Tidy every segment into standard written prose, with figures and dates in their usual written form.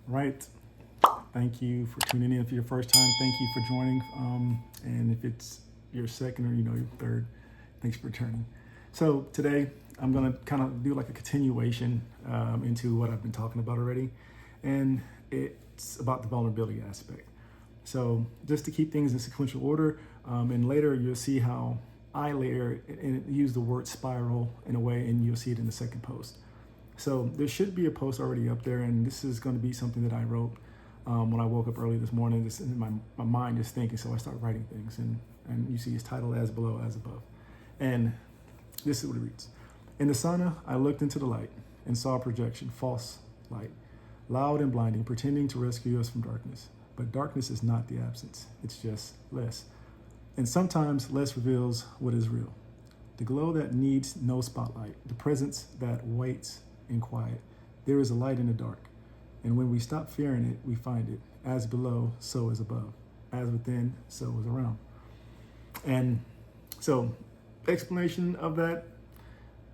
Right. Thank you for tuning in for your first time. Thank you for joining. And if it's your second or your third, thanks for returning. So today I'm gonna kind of do like a continuation into what I've been talking about already, and it's about the vulnerability aspect. So just to keep things in sequential order, and later you'll see how I layer and use the word spiral in a way, and you'll see it in the second post. So there should be a post already up there, and this is going to be something that I wrote when I woke up early this morning. This my mind is thinking, so I start writing things, and you see it's titled "As Below, As Above," and this is what it reads: In the sauna, I looked into the light and saw a projection, false light, loud and blinding, pretending to rescue us from darkness. But darkness is not the absence; it's just less. And sometimes less reveals what is real. The glow that needs no spotlight, the presence that waits in quiet. There is a light in the dark. And when we stop fearing it, we find it. As below, so is above. As within, so is around. And so, explanation of that.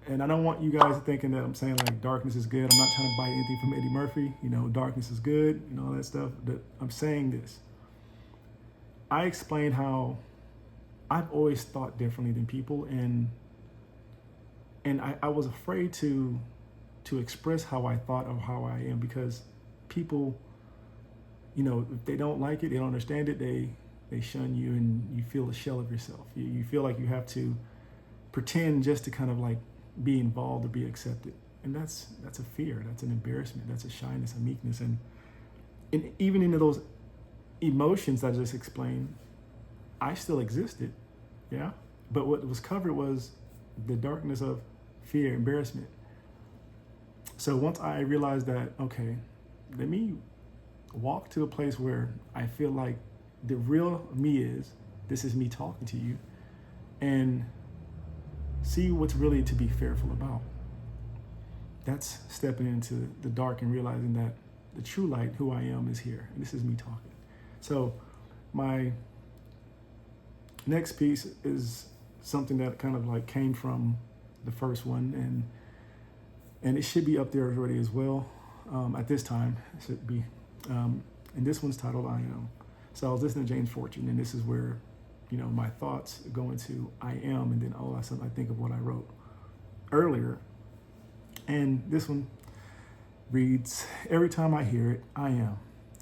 And I don't want you guys thinking that I'm saying like darkness is good. I'm not trying to bite anything from Eddie Murphy. Darkness is good, all that stuff. But I'm saying this. I explained how I've always thought differently than people, and I was afraid to express how I thought or how I am, because people, if they don't like it, they don't understand it, they shun you, and you feel a shell of yourself. You feel like you have to pretend just to kind of like be involved or be accepted. And that's a fear, that's an embarrassment, that's a shyness, a meekness. And even into those emotions that I just explained, I still existed, yeah? But what was covered was the darkness of fear, embarrassment. So once I realized that, okay, let me walk to a place where I feel like the real me this is me talking to you, and see what's really to be fearful about. That's stepping into the dark and realizing that the true light, who I am, is here. And this is me talking. So my next piece is something that kind of like came from the first one, and it should be up there already as well. At this time, it should be. And this one's titled "I Am." So I was listening to James Fortune, and this is where, my thoughts go into "I am," and then all of a sudden I think of what I wrote earlier. And this one reads: Every time I hear it, I am.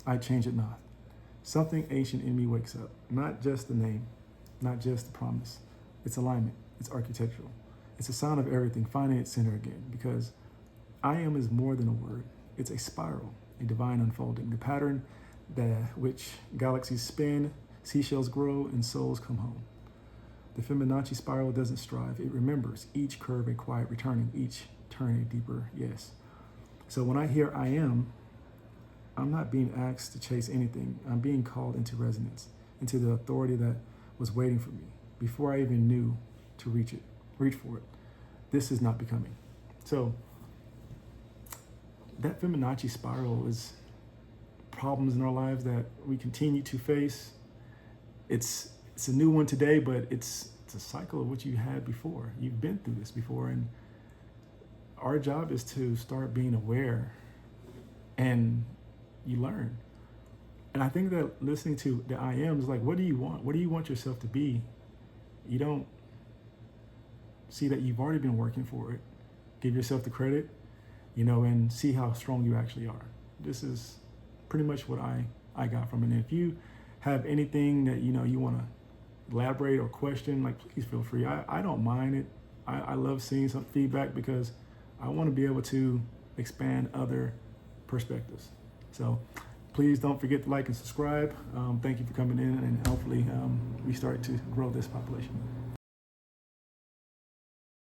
I change it not. Something ancient in me wakes up. Not just the name, not just the promise. It's alignment. It's architectural. It's a sign of everything finding its center again, because I am is more than a word. It's a spiral, a divine unfolding, the pattern which galaxies spin, seashells grow, and souls come home. The Fibonacci spiral doesn't strive. It remembers, each curve a quiet returning, each turn a deeper yes. So when I hear I am, I'm not being asked to chase anything. I'm being called into resonance, into the authority that was waiting for me before I even knew to reach for it. This is not becoming. So that Fibonacci spiral is problems in our lives that we continue to face. It's a new one today, but it's a cycle of what you had before. You've been through this before, and our job is to start being aware, and you learn. And I think that listening to the I am is like, what do you want? What do you want yourself to be? You don't see that you've already been working for it. Give yourself the credit, and see how strong you actually are. This is pretty much what I got from it. And if you have anything that you want to elaborate or question, like, please feel free. I don't mind it. I love seeing some feedback, because I want to be able to expand other perspectives. So please don't forget to like and subscribe. Thank you for coming in, and hopefully we start to grow this population.